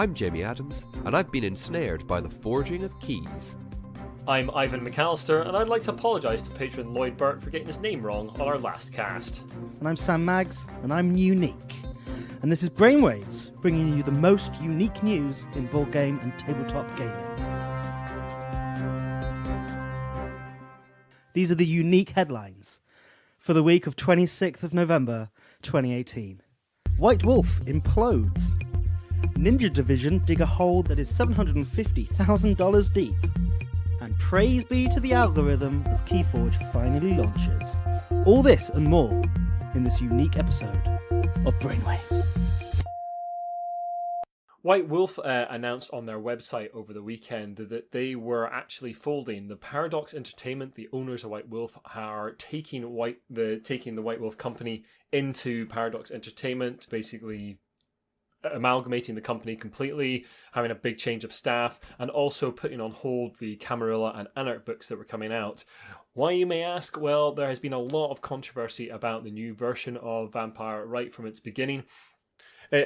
I'm Jamie Adams, and I've been ensnared by the forging of keys. I'm Ivan McAllister, and I'd like to apologise to patron Lloyd Burt for getting his name wrong on our last cast. And I'm Sam Maggs, and I'm unique. And this is Brainwaves, bringing you the most unique news in boardgame and tabletop gaming. These are the unique headlines for the week of 26th of November 2018. White Wolf implodes. Ninja Division dig a hole that is $750,000 deep. And praise be to the algorithm as Keyforge finally launches. All this and more in this unique episode of Brainwaves. White Wolf announced on their website over the weekend that they were actually folding. The Paradox Entertainment, the owners of White Wolf, are taking the White Wolf company into Paradox Entertainment, basically amalgamating the company completely, having a big change of staff, and also putting on hold the Camarilla and Anarch books that were coming out. Why, you may ask? Well, there has been a lot of controversy about the new version of Vampire right from its beginning.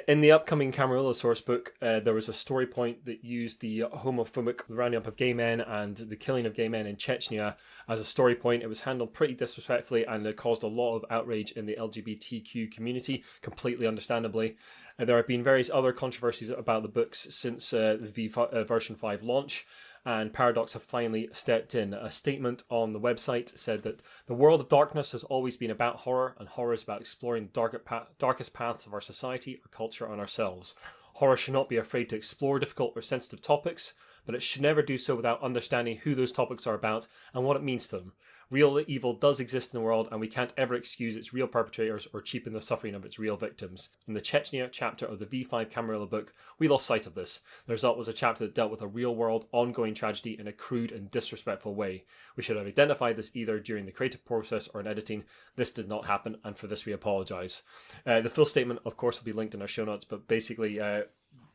In the upcoming Camarilla sourcebook, there was a story point that used the homophobic rounding up of gay men and the killing of gay men in Chechnya as a story point. It was handled pretty disrespectfully, and it caused a lot of outrage in the LGBTQ community, completely understandably. There have been various other controversies about the books since the version 5 launch, and Paradox have finally stepped in. A statement on the website said that the world of darkness has always been about horror, and horror is about exploring the darkest paths of our society, our culture, and ourselves. Horror should not be afraid to explore difficult or sensitive topics, but it should never do so without understanding who those topics are about and what it means to them. Real evil does exist in the world, and we can't ever excuse its real perpetrators or cheapen the suffering of its real victims. In the Chechnya chapter of the V5 Camarilla book, we lost sight of this. The result was a chapter that dealt with a real-world, ongoing tragedy in a crude and disrespectful way. We should have identified this either during the creative process or in editing. This did not happen, and for this we apologise. The full statement, of course, will be linked in our show notes, but basically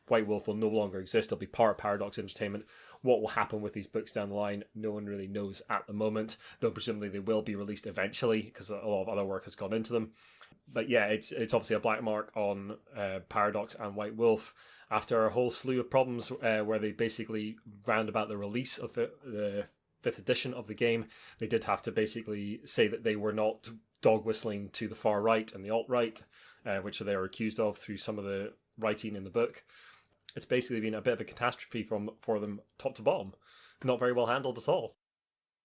White Wolf will no longer exist. It'll be part of Paradox Entertainment. What will happen with these books down the line, no one really knows at the moment, though presumably they will be released eventually because a lot of other work has gone into them. But yeah, it's obviously a black mark on Paradox and White Wolf after a whole slew of problems where they basically round about the release of the 5th edition of the game. They did have to basically say that they were not dog whistling to the far right and the alt-right, which they were accused of through some of the writing in the book. It's basically been a bit of a catastrophe for them top to bottom. Not very well handled at all.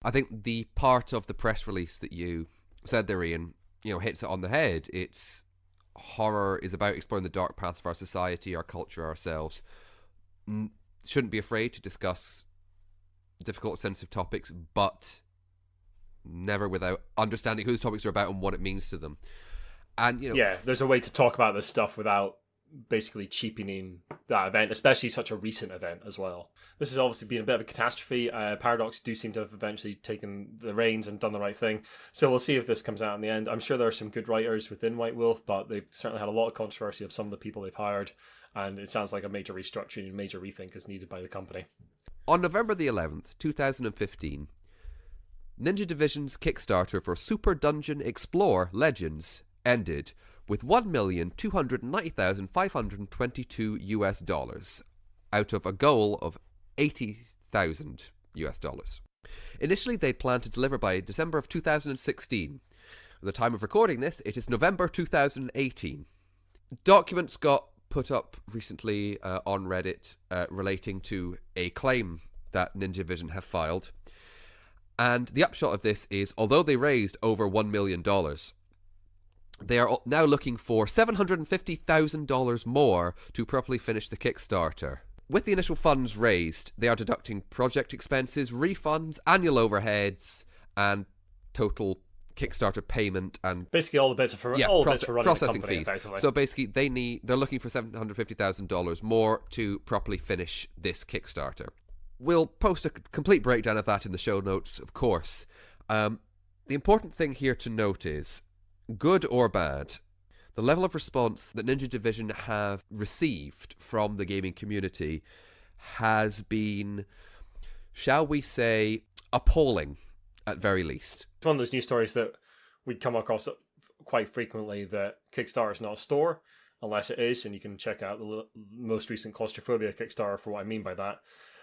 I think the part of the press release that you said there, Ian, hits it on the head. It's horror is about exploring the dark paths of our society, our culture, ourselves. Shouldn't be afraid to discuss difficult, sensitive topics, but never without understanding who those topics are about and what it means to them. And there's a way to talk about this stuff without basically cheapening that event, especially such a recent event as well. This has obviously been a bit of a catastrophe. Paradox do seem to have eventually taken the reins and done the right thing, so we'll see if this comes out in the end. I'm sure there are some good writers within White Wolf, but they've certainly had a lot of controversy of some of the people they've hired, and it sounds like a major restructuring and major rethink is needed by the company. On November the 11th, 2015, Ninja Division's Kickstarter for Super Dungeon Explore Legends ended with $1,290,522 US out of a goal of $80,000 US. Initially, they'd planned to deliver by December of 2016. At the time of recording this, it is November 2018. Documents got put up recently on Reddit relating to a claim that Ninja Division have filed. And the upshot of this is, although they raised over $1 million, they are now looking for $750,000 more to properly finish the Kickstarter. With the initial funds raised, they are deducting project expenses, refunds, annual overheads, and total Kickstarter payment and basically all the bits for running processing the company, fees. effectively. So basically, they're looking for $750,000 more to properly finish this Kickstarter. We'll post a complete breakdown of that in the show notes, of course. The important thing here to note is, good or bad, the level of response that Ninja Division have received from the gaming community has been, shall we say, appalling at very least. It's one of those news stories that we come across quite frequently, that Kickstarter is not a store. unless it is, and you can check out the most recent Claustrophobia Kickstarter for what I mean by that.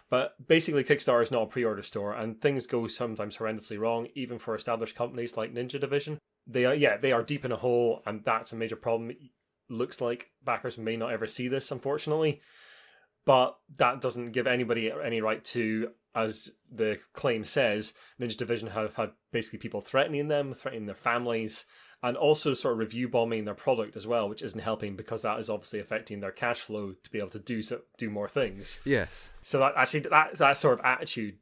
But basically, Kickstarter is not a pre-order store, and things go sometimes horrendously wrong, even for established companies like Ninja Division. They are deep in a hole, and that's a major problem. It looks like backers may not ever see this, unfortunately, but that doesn't give anybody any right to, as the claim says, Ninja Division have had basically people threatening them, threatening their families, and also sort of review bombing their product as well, which isn't helping because that is obviously affecting their cash flow to be able to do more things. Yes. So that sort of attitude,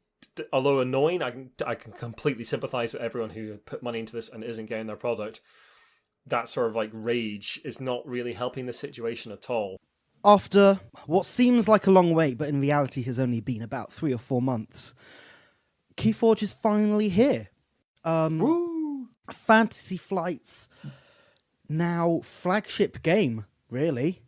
although annoying, I can completely sympathise with everyone who put money into this and isn't getting their product. That sort of like rage is not really helping the situation at all. After what seems like a long wait, but in reality has only been about 3 or 4 months, Keyforge is finally here. Woo! Fantasy Flight's now flagship game, really.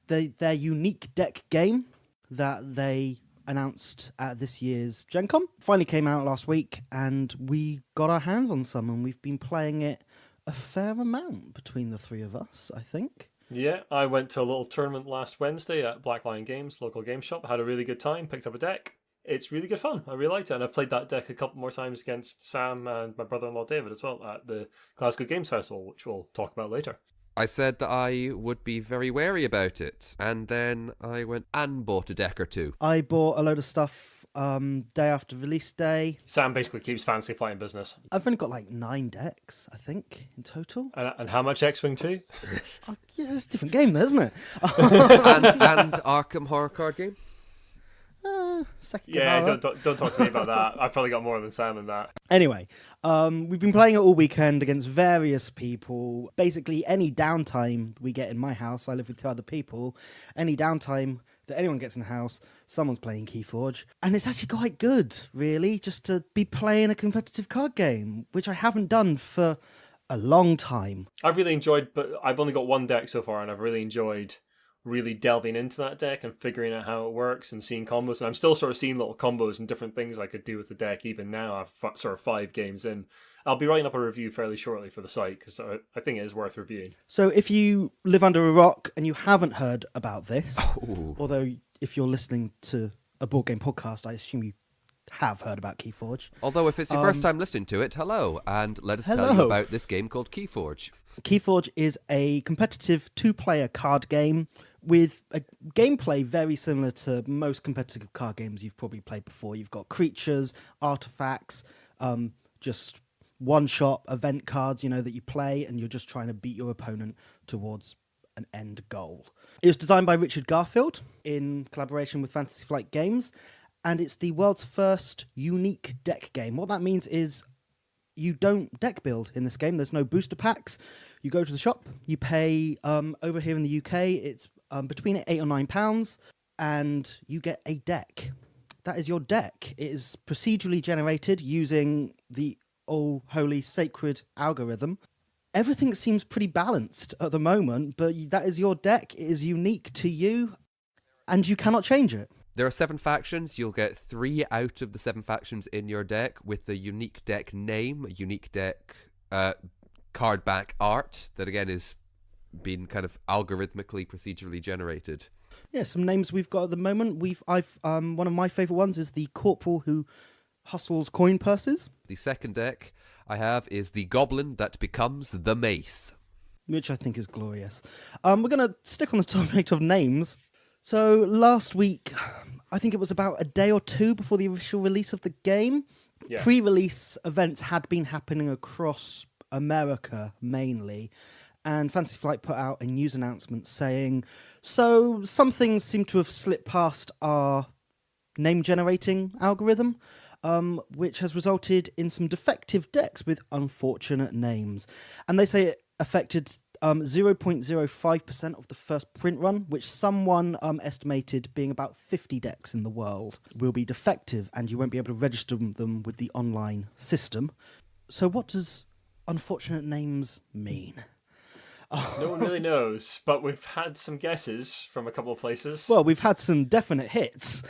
Their unique deck game that they announced at this year's Gen Con finally came out last week, and we got our hands on some, and we've been playing it a fair amount between the three of us, I think. Yeah, I went to a little tournament last Wednesday at Black Lion Games, local game shop. Had a really good time, picked up a deck. It's really good fun. I really liked it, and I've played that deck a couple more times against Sam and my brother-in-law David as well at the Glasgow Games Festival, which we'll talk about later. I said that I would be very wary about it, and then I went and bought a deck or two. I bought a load of stuff day after release day. Sam basically keeps Fantasy Flight in business. I've only got like 9 decks, I think, in total. And how much X-Wing 2? Oh, yeah, it's a different game, though, isn't it? and Arkham Horror Card Game. Second Yeah, Kahara. don't talk to me about that. I've probably got more than Sam in that. Anyway, we've been playing it all weekend against various people. Basically, any downtime we get in my house, I live with 2 other people, any downtime that anyone gets in the house, someone's playing Keyforge. And it's actually quite good, really, just to be playing a competitive card game, which I haven't done for a long time. I've really enjoyed, but I've only got 1 deck so far, and I've really enjoyed really delving into that deck and figuring out how it works and seeing combos. And I'm still sort of seeing little combos and different things I could do with the deck even now. I've sort of 5 games in. I'll be writing up a review fairly shortly for the site because I think it is worth reviewing. So if you live under a rock and you haven't heard about this, Ooh. although if you're listening to a board game podcast, I assume you have heard about Keyforge. Although if it's your first time listening to it, hello, and let us tell you Hello. about this game called Keyforge. Keyforge is a competitive 2-player card game with a gameplay very similar to most competitive card games you've probably played before. You've got creatures, artifacts, just one-shot event cards, that you play, and you're just trying to beat your opponent towards an end goal. It was designed by Richard Garfield in collaboration with Fantasy Flight Games, and it's the world's first unique deck game. What that means is you don't deck build in this game. There's no booster packs. You go to the shop, you pay, over here in the UK, it's between £8 or £9, and you get a deck. That is your deck. It is procedurally generated using the all holy sacred algorithm. Everything seems pretty balanced at the moment, but that is your deck. It is unique to you, and you cannot change it. There are 7 factions. You'll get 3 out of the 7 factions in your deck with the unique deck name, a unique deck card back art that again is being kind of algorithmically procedurally generated. Yeah, some names we've got at the moment. I've one of my favourite ones is the Corporal who hustles coin purses. The second deck I have is the Goblin that becomes the Mace, which I think is glorious. We're going to stick on the topic of names. So last week, I think it was about a day or 2 before the official release of the game. Yeah. Pre-release events had been happening across America mainly, and Fantasy Flight put out a news announcement saying, so some things seem to have slipped past our name generating algorithm, which has resulted in some defective decks with unfortunate names. And they say it affected 0.05% of the first print run, which someone estimated being about 50 decks in the world will be defective, and you won't be able to register them with the online system. So what does unfortunate names mean? No one really knows, but we've had some guesses from a couple of places. Well, we've had some definite hits.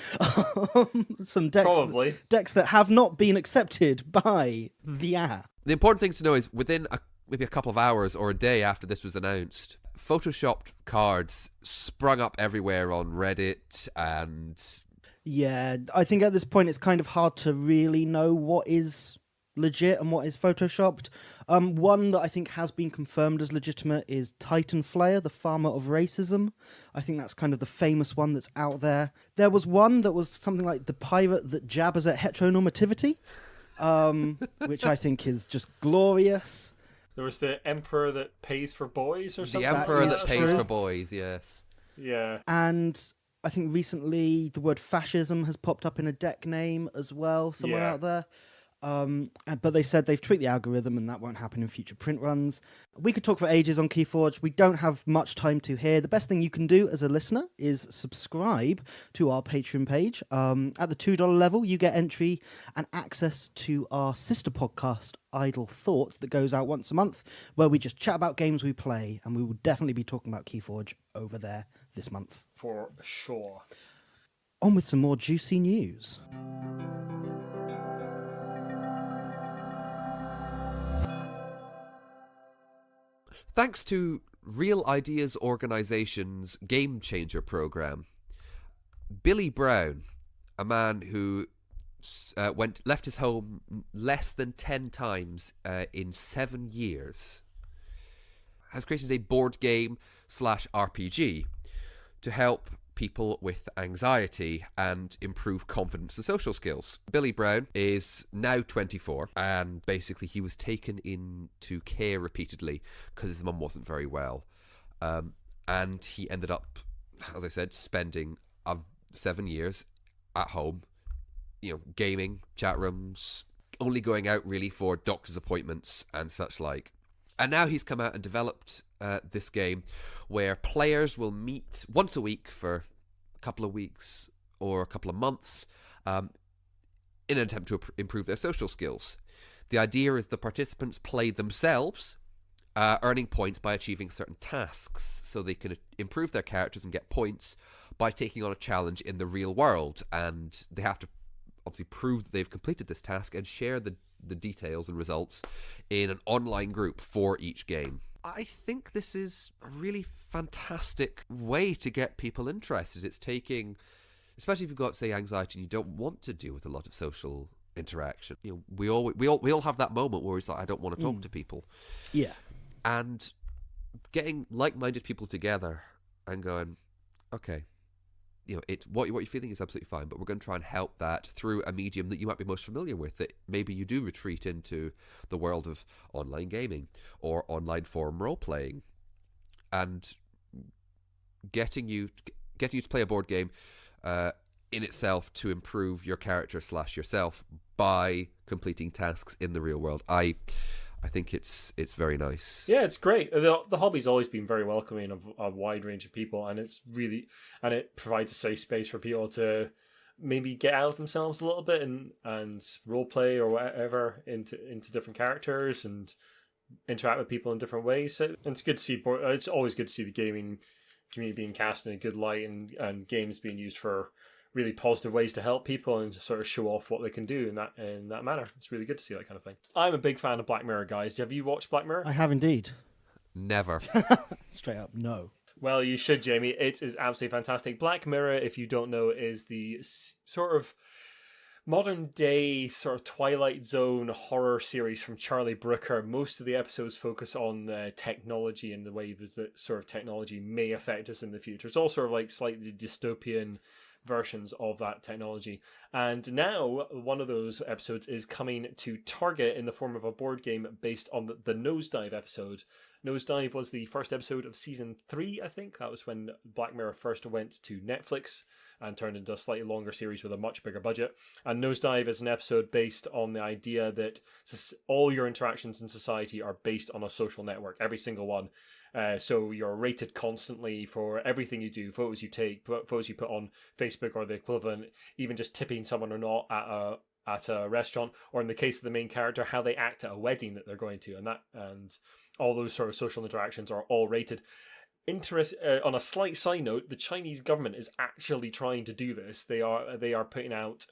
Some decks, Probably. decks that have not been accepted by the app. The important thing to know is within maybe a couple of hours or a day after this was announced, Photoshopped cards sprung up everywhere on Reddit, and Yeah, I think at this point it's kind of hard to really know what is legit and what is photoshopped. One that I think has been confirmed as legitimate is Titan Flayer, the Farmer of Racism. I think that's kind of the famous one that's out there. There was one that was something like the pirate that jabbers at heteronormativity, which I think is just glorious. There was the Emperor that pays for boys or something. the Emperor that pays true. for boys, yes. Yeah. And I think recently the word fascism has popped up in a deck name as well, somewhere Yeah. out there. But they said they've tweaked the algorithm and that won't happen in future print runs. We could talk for ages on Keyforge. We don't have much time to here. The best thing you can do as a listener is subscribe to our Patreon page. At the $2 level, you get entry and access to our sister podcast, Idle Thoughts, that goes out once a month, where we just chat about games we play, and we will definitely be talking about Keyforge over there this month. For sure. On with some more juicy news. Thanks to Real Ideas Organization's Game Changer program, Billy Brown, a man who left his home less than 10 times in 7 years, has created a board game / RPG to help people with anxiety and improve confidence and social skills. Billy Brown is now 24, and basically he was taken into care repeatedly because his mum wasn't very well. And he ended up, as I said, spending 7 years at home, gaming, chat rooms, only going out really for doctor's appointments and such like. And now he's come out and developed this game where players will meet once a week for a couple of weeks or a couple of months in an attempt to improve their social skills. The idea is the participants play themselves, earning points by achieving certain tasks, so they can improve their characters and get points by taking on a challenge in the real world. And they have to obviously prove that they've completed this task and share the details and results in an online group for each game. I think this is a really fantastic way to get people interested. It's taking, especially if you've got, say, anxiety and you don't want to deal with a lot of social interaction. We all have that moment where it's like, I don't want to talk to people. Yeah. And getting like-minded people together and going, okay, what you're feeling is absolutely fine, but we're going to try and help that through a medium that you might be most familiar with, that maybe you do retreat into the world of online gaming or online forum role-playing, and getting you to play a board game in itself to improve your character / yourself by completing tasks in the real world. I think it's very nice. Yeah, it's great. The hobby's always been very welcoming of a wide range of people, and it provides a safe space for people to maybe get out of themselves a little bit and role play or whatever into different characters and interact with people in different ways. So it's good to see. It's always good to see the gaming community being cast in a good light and games being used for really positive ways to help people and to sort of show off what they can do in that manner. It's really good to see that kind of thing. I'm a big fan of Black Mirror, guys. Have you watched Black Mirror? I have indeed. Never. Straight up, no. Well, you should, Jamie. It is absolutely fantastic. Black Mirror, if you don't know, is the sort of modern day sort of Twilight Zone horror series from Charlie Brooker. Most of the episodes focus on technology and the way that sort of technology may affect us in the future. It's all sort of like slightly dystopian versions of that technology. And now one of those episodes is coming to Target in the form of a board game based on the Nosedive episode. Nosedive was the first episode of season 3, I think. That was when Black Mirror first went to Netflix and turned into a slightly longer series with a much bigger budget. And Nosedive is an episode based on the idea that all your interactions in society are based on a social network, every single one. So you're rated constantly for everything you do, photos you take, photos you put on Facebook or the equivalent, even just tipping someone or not at a restaurant, or in the case of the main character, how they act at a wedding that they're going to, and all those sort of social interactions are all rated. On a slight side note, the Chinese government is actually trying to do this. They are putting out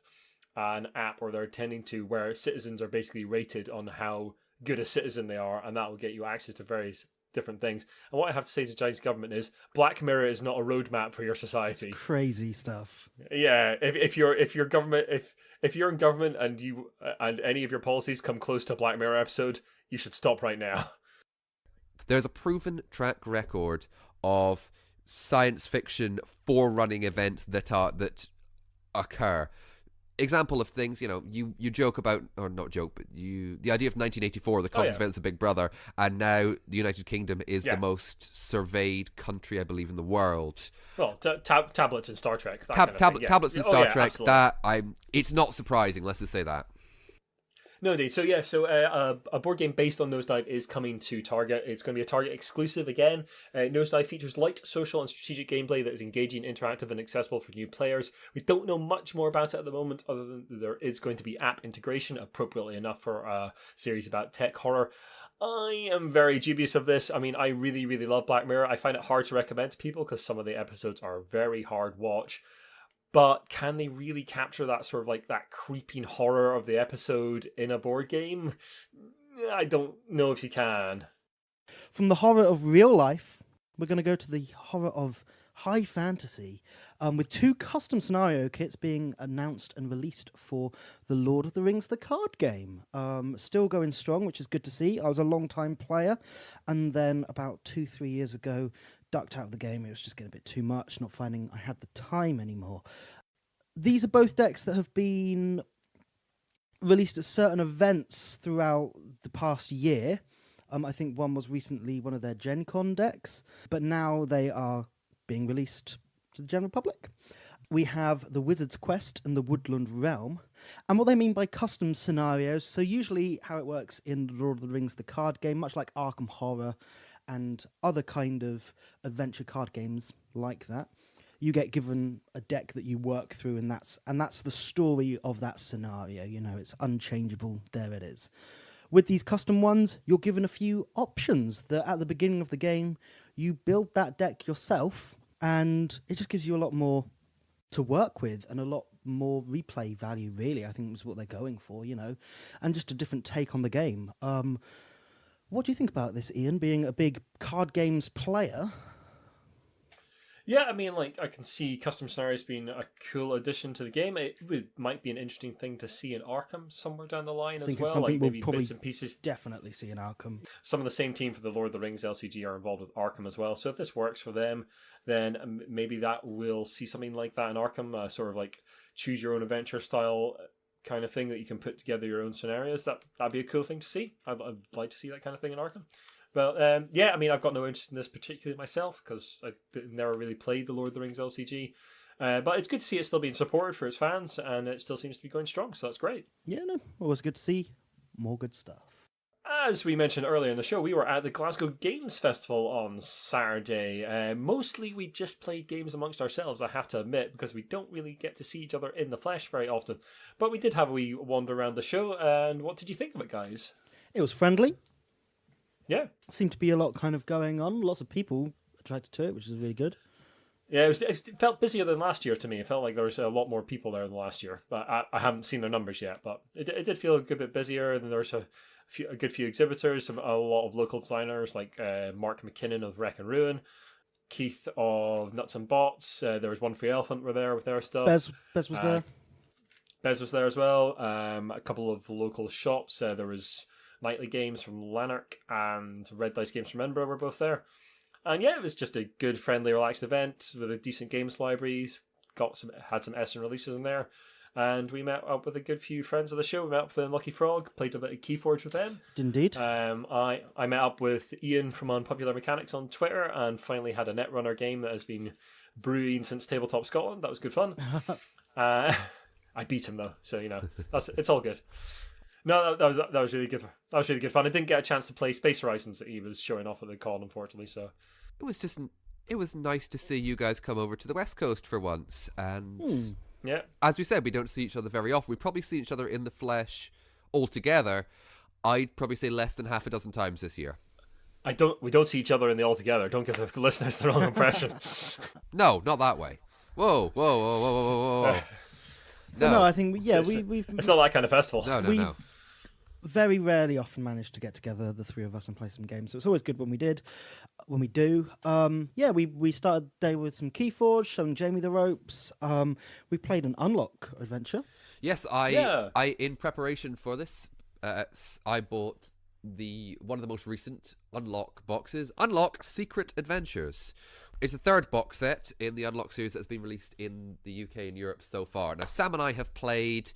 an app, or they're intending to, where citizens are basically rated on how good a citizen they are, and that will get you access to various different things. And what I have to say to the Chinese government is, Black Mirror is not a roadmap for your society. Crazy stuff. Yeah, if you're in government and you and any of your policies come close to a Black Mirror episode, you should stop right now. There's a proven track record of science fiction forerunning events that occur. Example of things, you joke about, or not joke, but the idea of 1984, the Commonwealth events of Big Brother, and now the United Kingdom is the most surveyed country, I believe, in the world. Well, tablets in Star Trek. Tablets in Star Trek. Absolutely. It's not surprising. Let's just say that. No, indeed. So a board game based on Nosedive is coming to Target. It's going to be a Target exclusive again. Nosedive features light, social, and strategic gameplay that is engaging, interactive, and accessible for new players. We don't know much more about it at the moment, other than there is going to be app integration, appropriately enough for a series about tech horror. I am very dubious of this. I mean, I really, really love Black Mirror. I find it hard to recommend to people because some of the episodes are very hard watch. But can they really capture that sort of like that creeping horror of the episode in a board game? I don't know if you can. From the horror of real life, we're going to go to the horror of high fantasy, with 2 custom scenario kits being announced and released for the Lord of the Rings, the card game. Still going strong, which is good to see. I was a long-time player, and then about 2-3 years ago, ducked out of the game. It was just getting a bit too much, not finding I had the time anymore. These are both decks that have been released at certain events throughout the past year. I think one was recently one of their Gen Con decks, but now they are being released to the general public. We have the Wizard's Quest and the Woodland Realm. And what they mean by custom scenarios, so usually how it works in the Lord of the Rings, the card game, much like Arkham Horror and other kind of adventure card games like that, you get given a deck that you work through, and that's the story of that scenario. It's unchangeable. There it is. With these custom ones, you're given a few options that at the beginning of the game, you build that deck yourself, and it just gives you a lot more to work with and a lot more replay value, really. I think is what they're going for, and just a different take on the game. What do you think about this, Ian, being a big card games player? Yeah, I mean, I can see custom scenarios being a cool addition to the game. It might be an interesting thing to see in Arkham somewhere down the line as well. Something maybe we'll probably bits and pieces. Definitely see in Arkham. Some of the same team for the Lord of the Rings LCG are involved with Arkham as well. So if this works for them, then maybe that will see something like that in Arkham, sort of like choose your own adventure style kind of thing that you can put together your own scenarios. That'd be a cool thing to see. I'd like to see that kind of thing in Arkham. Well, yeah, I mean, I've got no interest in this particularly myself because I never really played the Lord of the Rings LCG. But it's good to see it still being supported for its fans, and it still seems to be going strong, so that's great. Yeah, no, always good to see more good stuff. As we mentioned earlier in the show, we were at the Glasgow Games Festival on Saturday. Mostly we just played games amongst ourselves, I have to admit, because we don't really get to see each other in the flesh very often. But we did have a wee wander around the show, and what did you think of it, guys? It was friendly. Yeah. Seemed to be a lot kind of going on. Lots of people attracted to it, which is really good. Yeah, it felt busier than last year to me. It felt like there was a lot more people there than last year. But I haven't seen their numbers yet. But it did feel a good bit busier. And there was a good few exhibitors, a lot of local designers like Mark McKinnon of Wreck and Ruin, Keith of Nuts and Bots. There was One Free Elephant were there with their stuff. Bez was there. Bez was there as well. A couple of local shops. There was Nightly Games from Lanark and Red Dice Games from Edinburgh were both there. And yeah, it was just a good, friendly, relaxed event with a decent games library. Had some Essen releases in there. And we met up with a good few friends of the show. We met up with Lucky Frog, played a bit of Keyforge with them. Indeed. I met up with Ian from Unpopular Mechanics on Twitter and finally had a Netrunner game that has been brewing since Tabletop Scotland. That was good fun. I beat him though, so it's all good. No, that was really good. That was really good fun. I didn't get a chance to play Space Horizons that he was showing off at the con, unfortunately. So it was nice to see you guys come over to the West Coast for once. And yeah, as we said, we don't see each other very often. We probably see each other in the flesh altogether. I'd probably say less than half a dozen times this year. We don't see each other in the altogether. Don't give the listeners the wrong impression. No, not that way. Whoa. No, I think we've. It's not that kind of festival. No. very rarely often manage to get together, the three of us, and play some games. So it's always good when we do. We started the day with some Keyforge, showing Jamie the ropes. We played an Unlock adventure. Yes, I in preparation for this, I bought one of the most recent Unlock boxes, Unlock Secret Adventures. It's the third box set in the Unlock series that's been released in the UK and Europe so far. Now, Sam and I have played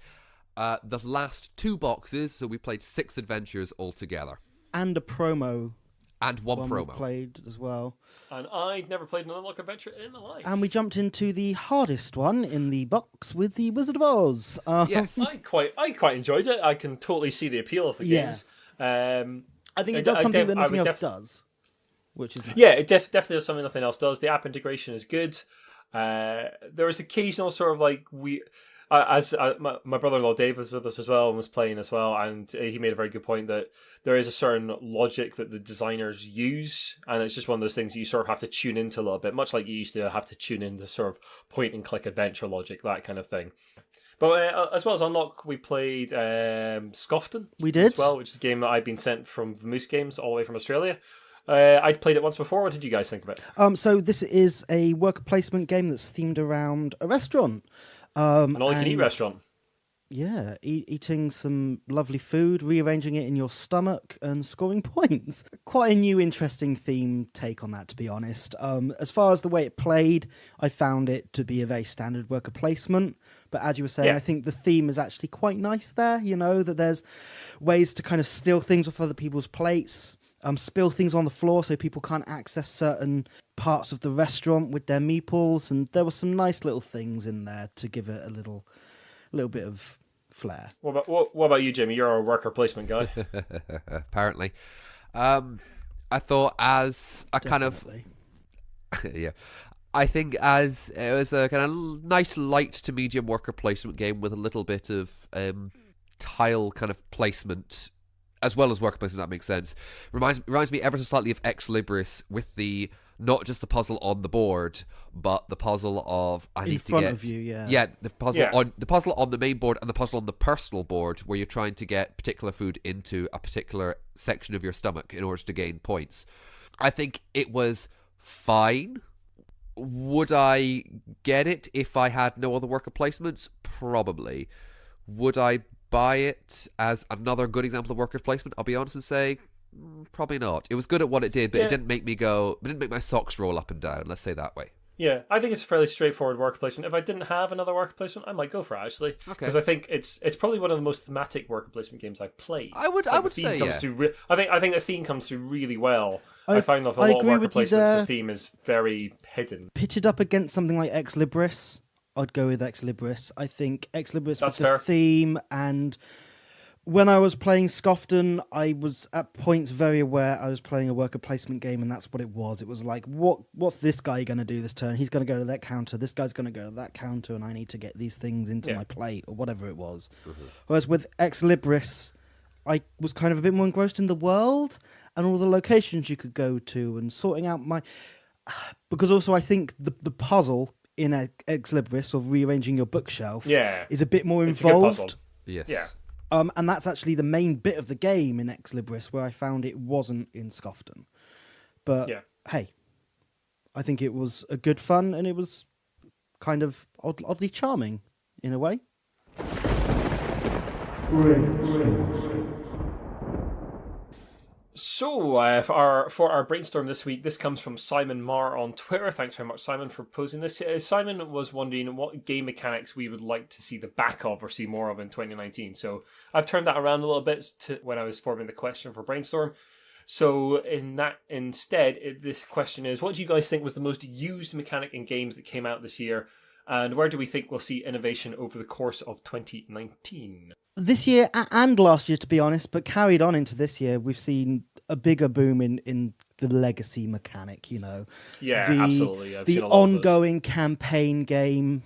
the last 2 boxes, so we played 6 adventures altogether. And a promo. And one promo. We played as well. And I'd never played an Unlock adventure in my life. And we jumped into the hardest one in the box with the Wizard of Oz. Yes. I quite enjoyed it. I can totally see the appeal of the games. I think it does something that nothing else does, which is nice. Yeah, it definitely does something nothing else does. The app integration is good. There is occasional sort of like my brother-in-law Dave was with us as well and was playing as well, and he made a very good point that there is a certain logic that the designers use, and it's just one of those things that you sort of have to tune into a little bit, much like you used to have to tune into sort of point-and-click adventure logic, that kind of thing. But as well as Unlock, we played Scofton. We did. As well, which is a game that I've been sent from Moose Games all the way from Australia. I'd played it once before. What did you guys think of it? So this is a worker placement game that's themed around a restaurant. An all-you-can-eat restaurant. Yeah, eating some lovely food, rearranging it in your stomach, and scoring points. Quite a new, interesting theme take on that, to be honest. As far as the way it played, I found it to be a very standard worker placement. But as you were saying, I think the theme is actually quite nice there, that there's ways to kind of steal things off other people's plates, spill things on the floor so people can't access certain parts of the restaurant with their meeples, and there were some nice little things in there to give it a little bit of flair. What about you, Jimmy? You're a worker placement guy. Apparently. I thought as a kind of... yeah. I think as it was a kind of nice light to medium worker placement game with a little bit of tile kind of placement as well as worker placement, that makes sense. Reminds me ever so slightly of Ex Libris with the not just the puzzle on the board, but the puzzle of in front of you, the puzzle on the main board and the puzzle on the personal board, where you're trying to get particular food into a particular section of your stomach in order to gain points. I think it was fine. Would I get it if I had no other worker placements? Probably. Would I buy it as another good example of worker placement? I'll be honest and say probably not. It was good at what it did, but it didn't make my socks roll up and down, let's say that way. Yeah, I think it's a fairly straightforward worker placement. If I didn't have another worker placement, I might go for it, actually. Because I think it's probably one of the most thematic worker placement games I've played. I would say, yeah. I think the theme comes through really well. I find that with a lot of worker placements, the theme is very hidden. Pitted up against something like Ex Libris, I'd go with Ex Libris. I think Ex Libris with the theme, and when I was playing Scofton, I was at points very aware I was playing a worker placement game, and that's what it was. It was like, what's this guy going to do this turn? He's going to go to that counter. This guy's going to go to that counter, and I need to get these things into my plate, or whatever it was. Mm-hmm. Whereas with Ex Libris, I was kind of a bit more engrossed in the world and all the locations you could go to and sorting out my... Because also I think the puzzle in Ex Libris of rearranging your bookshelf is a bit more involved. It's a good puzzle. Yes. Yeah. And that's actually the main bit of the game in Ex Libris, where I found it wasn't in Scofton. But hey, I think it was a good fun, and it was kind of oddly charming in a way. So, for our brainstorm this week, this comes from Simon Marr on Twitter. Thanks very much, Simon, for posing this. Simon was wondering what game mechanics we would like to see the back of or see more of in 2019. So, I've turned that around a little bit to when I was forming the question for brainstorm. So, in that instead, this question is, what do you guys think was the most used mechanic in games that came out this year? And where do we think we'll see innovation over the course of 2019? This year and last year, to be honest, but carried on into this year, we've seen a bigger boom in the legacy mechanic, Yeah, absolutely. The ongoing campaign game,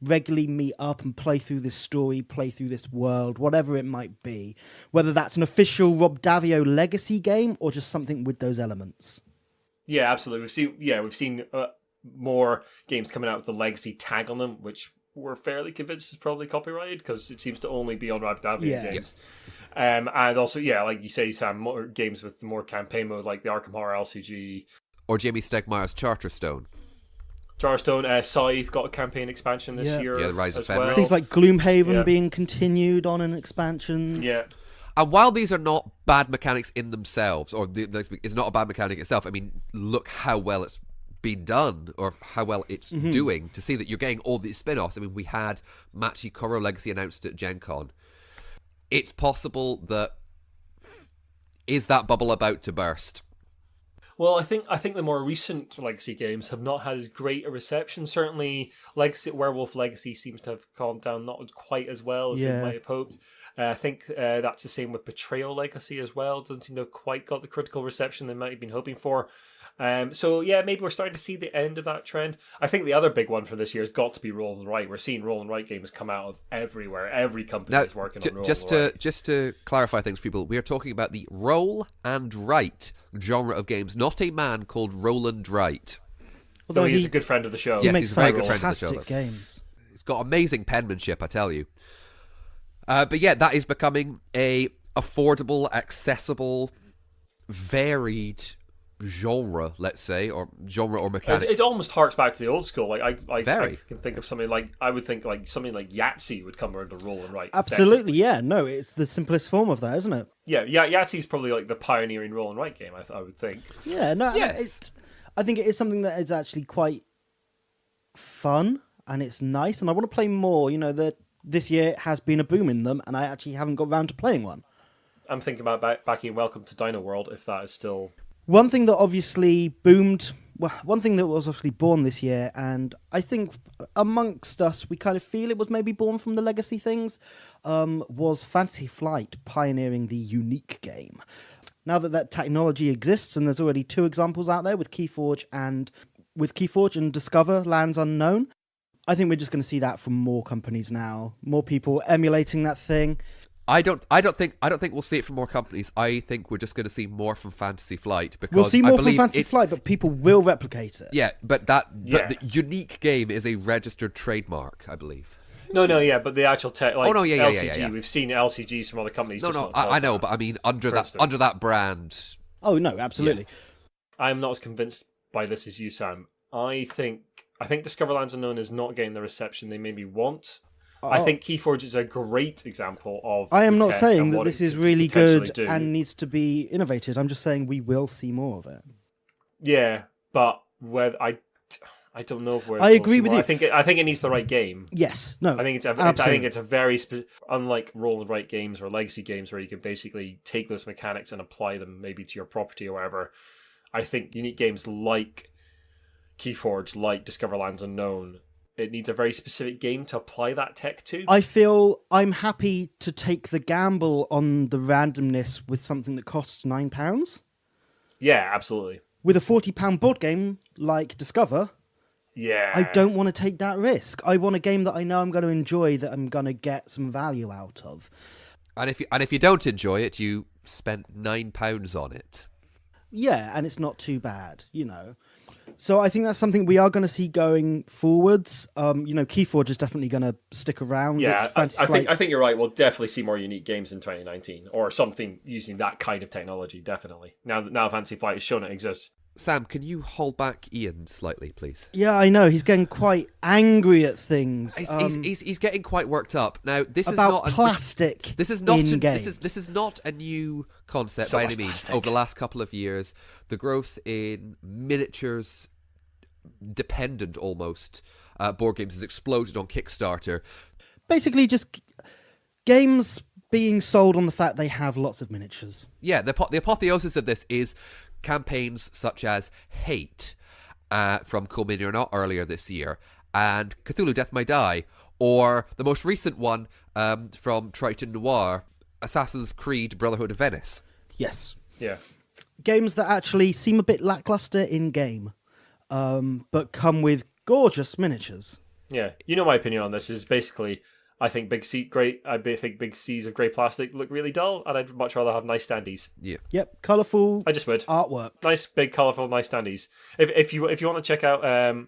regularly meet up and play through this story, play through this world, whatever it might be. Whether that's an official Rob Davio legacy game or just something with those elements. Yeah, absolutely. We've seen more games coming out with the legacy tag on them, which we're fairly convinced is probably copyrighted because it seems to only be on Rob Davio games. And also, like you say, Sam, more games with more campaign mode, like the Arkham Horror LCG. Or Jamie Stegmaier's Charterstone. Charterstone, Scythe got a campaign expansion this year. Yeah, the Rise of as Fenris. well. Things like Gloomhaven being continued on in expansions. Yeah. And while these are not bad mechanics in themselves, or it's not a bad mechanic itself, I mean, look how well it's been done, or how well it's doing, to see that you're getting all these spin-offs. I mean, we had Machi Koro Legacy announced at Gen Con. It's possible that... Is that bubble about to burst? Well, I think the more recent Legacy games have not had as great a reception. Certainly, Werewolf Legacy seems to have calmed down not quite as well as they might have hoped. I think that's the same with Betrayal Legacy as well. Doesn't seem to have quite got the critical reception they might have been hoping for. So maybe we're starting to see the end of that trend. I think the other big one for this year has got to be Roll and Write. We're seeing Roll and Write games come out of everywhere. Every company is working on Roll and Write. Just to clarify things for people, we are talking about the Roll and Write genre of games, not a man called Roland Wright. Although he's a good friend of the show. He Yes, makes he's a very good friend of the fantastic show. games. He's got amazing penmanship, I tell you. But yeah, that is becoming a affordable, accessible, varied genre, let's say, or genre or mechanic. It almost harks back to the old school. I can think of something like something like Yahtzee would come under Roll and Write. Absolutely, yeah. No, it's the simplest form of that, isn't it? Yeah, Yahtzee's probably like the pioneering Roll and Write game. I would think. Yeah, no, Yes. I think it is something that is actually quite fun and it's nice, and I want to play more. You know, this year has been a boom in them, and I actually haven't got around to playing one. I'm thinking about backing Welcome to Dino World if that is still. One thing that obviously boomed, well, one thing that was obviously born this year, and I think amongst us, we kind of feel it was maybe born from the legacy things, was Fantasy Flight pioneering the unique game. Now that technology exists, and there's already 2 examples out there with Keyforge and Discover Lands Unknown, I think we're just going to see that from more companies now, more people emulating that thing. I don't think we'll see it from more companies. I think we're just going to see more from Fantasy Flight, because We'll see more from Fantasy Flight, but people will replicate it. Yeah, but the unique game is a registered trademark, I believe. No, but the actual tech, like LCG, yeah. we've seen LCGs from other companies. I know, but I mean under that brand. Oh no, absolutely. Yeah. I'm not as convinced by this as you, Sam. I think Discover Lands Unknown is not getting the reception they maybe want. I think Keyforge is a great example of. I am not saying that this this is really good and needs to be innovated. I'm just saying we will see more of it. Yeah, but I don't know if we're. I agree with you. I think it needs the right game. Yes, no. I think it's a very unlike Roll and Write games or legacy games where you can basically take those mechanics and apply them maybe to your property or whatever. I think unique games like Keyforge, like Discover Lands Unknown, it needs a very specific game to apply that tech to. I feel I'm happy to take the gamble on the randomness with something that costs £9. Yeah, absolutely. With a £40 board game like Discover, yeah, I don't want to take that risk. I want a game that I know I'm going to enjoy, that I'm going to get some value out of. And if you don't enjoy it, you spent £9 on it. Yeah, and it's not too bad, you know. So I think that's something we are going to see going forwards. Keyforge is definitely going to stick around. Yeah, I think you're right. We'll definitely see more unique games in 2019, or something using that kind of technology. Definitely. Now Fantasy Flight has shown it exists. Sam, can you hold back Ian slightly, please? Yeah, I know. He's getting quite angry at things. He's getting quite worked up. Now, this is about not plastic. This is not in games. This is not a new concept So by much any means. plastic. Over the last couple of years, the growth in miniatures dependent almost board games has exploded on Kickstarter. Basically, just games being sold on the fact they have lots of miniatures. Yeah, the apotheosis of this is campaigns such as Hate from Cool Mini or Not earlier this year, and Cthulhu Death May Die, or the most recent one from Triton Noir, Assassin's Creed Brotherhood of Venice. Yes. Yeah. Games that actually seem a bit lackluster in game, but come with gorgeous miniatures. Yeah. You know my opinion on this is basically, I think Big C's of grey plastic look really dull, and I'd much rather have nice standees. Yeah. Yep, colourful. I just would. Artwork. Nice, big, colourful, nice standees. If you want to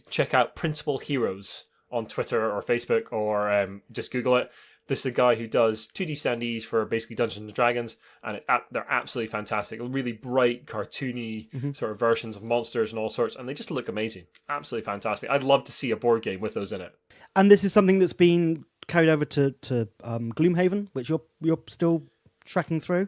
check out Principal Heroes on Twitter or Facebook or just Google it. This is a guy who does 2D standees for basically Dungeons and Dragons, and they're absolutely fantastic. Really bright, cartoony sort of versions of monsters and all sorts, and they just look amazing. Absolutely fantastic. I'd love to see a board game with those in it. And this is something that's been carried over to Gloomhaven, which you're still tracking through.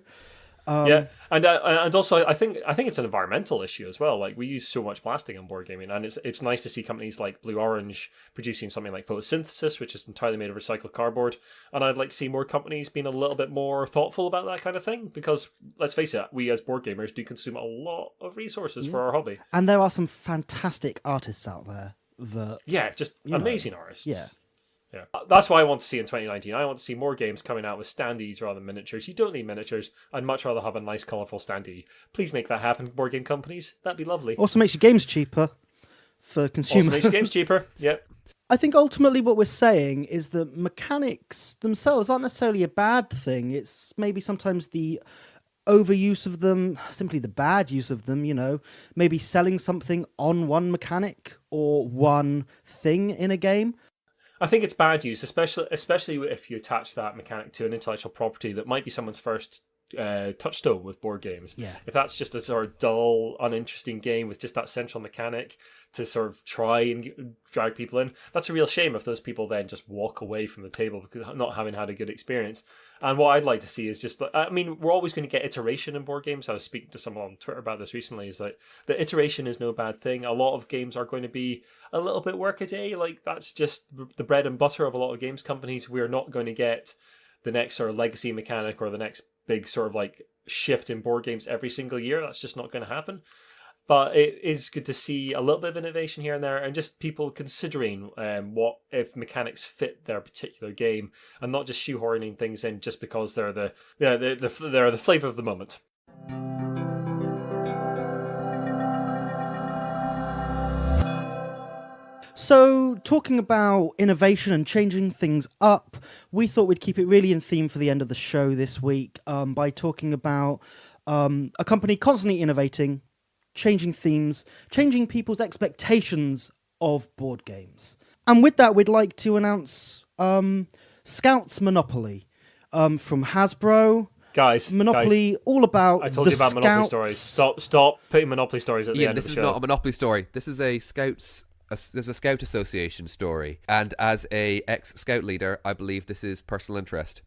Yeah, and also I think it's an environmental issue as well. Like, we use so much plastic on board gaming, and it's nice to see companies like Blue Orange producing something like photosynthesis, which is entirely made of recycled cardboard. And I'd like to see more companies being a little bit more thoughtful about that kind of thing, because let's face it, we as board gamers do consume a lot of resources for our hobby. And there are some fantastic artists out there that just amazing artists. Yeah. Yeah, that's what I want to see in 2019. I want to see more games coming out with standees rather than miniatures. You don't need miniatures. I'd much rather have a nice, colourful standee. Please make that happen, board game companies. That'd be lovely. Also makes your games cheaper for consumers. Also makes your games cheaper, yep. I think ultimately what we're saying is that mechanics themselves aren't necessarily a bad thing. It's maybe sometimes the overuse of them, simply the bad use of them, maybe selling something on one mechanic or one thing in a game. I think it's bad use, especially if you attach that mechanic to an intellectual property that might be someone's first touchstone with board games. Yeah. If that's just a sort of dull, uninteresting game with just that central mechanic to sort of try and drag people in, that's a real shame if those people then just walk away from the table because not having had a good experience. And what I'd like to see is just, we're always going to get iteration in board games. I was speaking to someone on Twitter about this recently, is that the iteration is no bad thing. A lot of games are going to be a little bit workaday. Like, that's just the bread and butter of a lot of games companies. We're not going to get the next sort of legacy mechanic or the next big sort of like shift in board games every single year. That's just not going to happen. But it is good to see a little bit of innovation here and there, and just people considering what if mechanics fit their particular game, and not just shoehorning things in just because they're the flavor of the moment. So, talking about innovation and changing things up, we thought we'd keep it really in theme for the end of the show this week by talking about a company constantly innovating, changing themes, changing people's expectations of board games. And with that, we'd like to announce Scouts Monopoly from Hasbro. Guys, Monopoly, all about I told you about Monopoly stories. Stop putting Monopoly stories at the end of the show. This is not a Monopoly story. This is a there's a Scout Association story, and as a ex-Scout leader, I believe this is personal interest.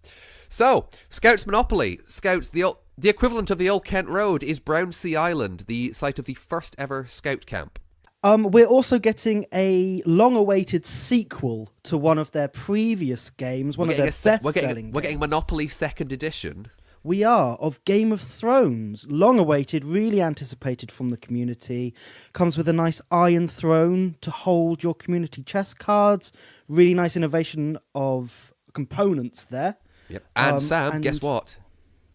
So, Scouts Monopoly. Scouts, the equivalent of the old Kent Road is Brownsea Island, the site of the first ever Scout camp. We're also getting a long-awaited sequel to one of their previous games, one of their best-selling games. We're getting Monopoly 2nd Edition. We are, of Game of Thrones. Long-awaited, really anticipated from the community. Comes with a nice iron throne to hold your community chess cards. Really nice innovation of components there. Yep. And Sam, guess what?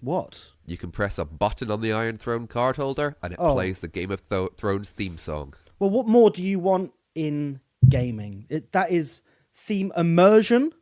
What? You can press a button on the Iron Throne card holder and it plays the Game of Thrones theme song. Well, what more do you want in gaming? That is theme immersion.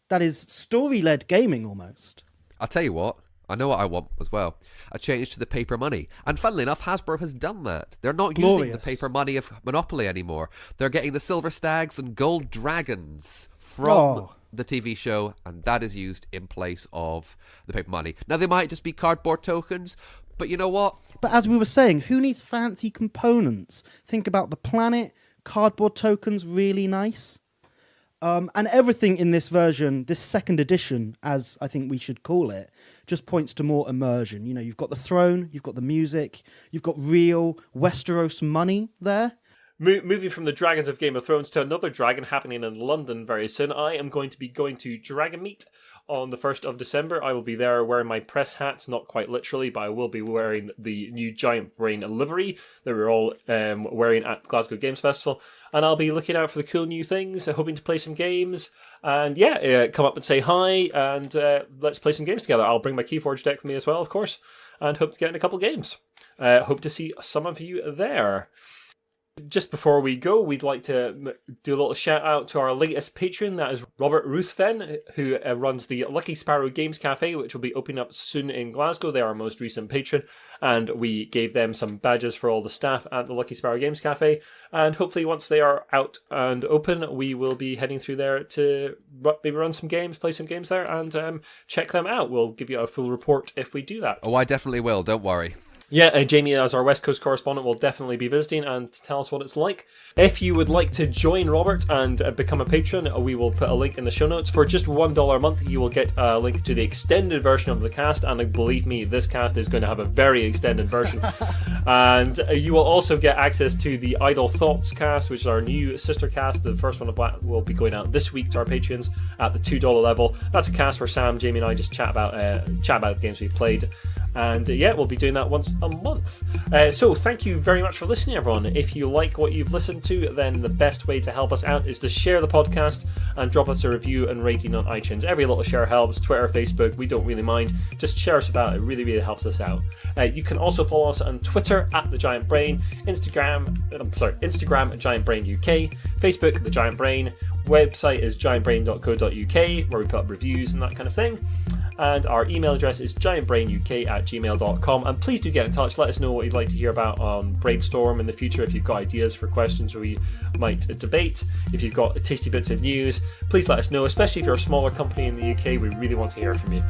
That is story-led gaming almost. I'll tell you what. I know what I want as well. A change to the paper money. And funnily enough, Hasbro has done that. They're not using the paper money of Monopoly anymore. They're getting the silver stags and gold dragons from the TV show, and that is used in place of the paper money. Now, they might just be cardboard tokens, but you know what? But as we were saying, who needs fancy components? Think about the planet, cardboard tokens, really nice. And everything in this version, this 2nd edition, as I think we should call it, just points to more immersion. You know, you've got the throne, you've got the music, you've got real Westeros money there. Moving from the dragons of Game of Thrones to another dragon happening in London very soon, I am going to be going to Dragon Meet on the 1st of December. I will be there wearing my press hat, not quite literally, but I will be wearing the new Giant Brain livery that we're all wearing at Glasgow Games Festival. And I'll be looking out for the cool new things, hoping to play some games. And come up and say hi, and let's play some games together. I'll bring my Keyforge deck with me as well, of course, and hope to get in a couple of games. Hope to see some of you there. Just before we go, we'd like to do a little shout out to our latest patron, that is Robert Ruthven, who runs the Lucky Sparrow Games Cafe, which will be opening up soon in Glasgow. They are our most recent patron, and we gave them some badges for all the staff at the Lucky Sparrow Games Cafe. And hopefully, once they are out and open, we will be heading through there to maybe run some games, play some games there, and check them out. We'll give you a full report if we do that. Oh, I definitely will. Don't worry. Yeah, Jamie, as our West Coast correspondent, will definitely be visiting and tell us what it's like. If you would like to join Robert and become a patron, we will put a link in the show notes. For just $1 a month, you will get a link to the extended version of the cast, and believe me, this cast is going to have a very extended version. And you will also get access to the Idle Thoughts cast, which is our new sister cast. The first one of that will be going out this week to our patrons at the $2 level. That's a cast where Sam, Jamie, and I just chat about the games we've played. And yeah, we'll be doing that once a month. So thank you very much for listening, everyone. If you like what you've listened to, then the best way to help us out is to share the podcast and drop us a review and rating on iTunes. Every little share helps. Twitter, Facebook, we don't really mind. Just share us about. It really, really helps us out. You can also follow us on Twitter at The Giant Brain, Instagram at Giant Brain UK, Facebook The Giant Brain. Website is giantbrain.co.uk, where we put up reviews and that kind of thing. And our email address is giantbrainuk@gmail.com. And please do get in touch. Let us know what you'd like to hear about on Brainstorm in the future. If you've got ideas for questions we might debate, if you've got tasty bits of news, please let us know. Especially if you're a smaller company in the UK, we really want to hear from you.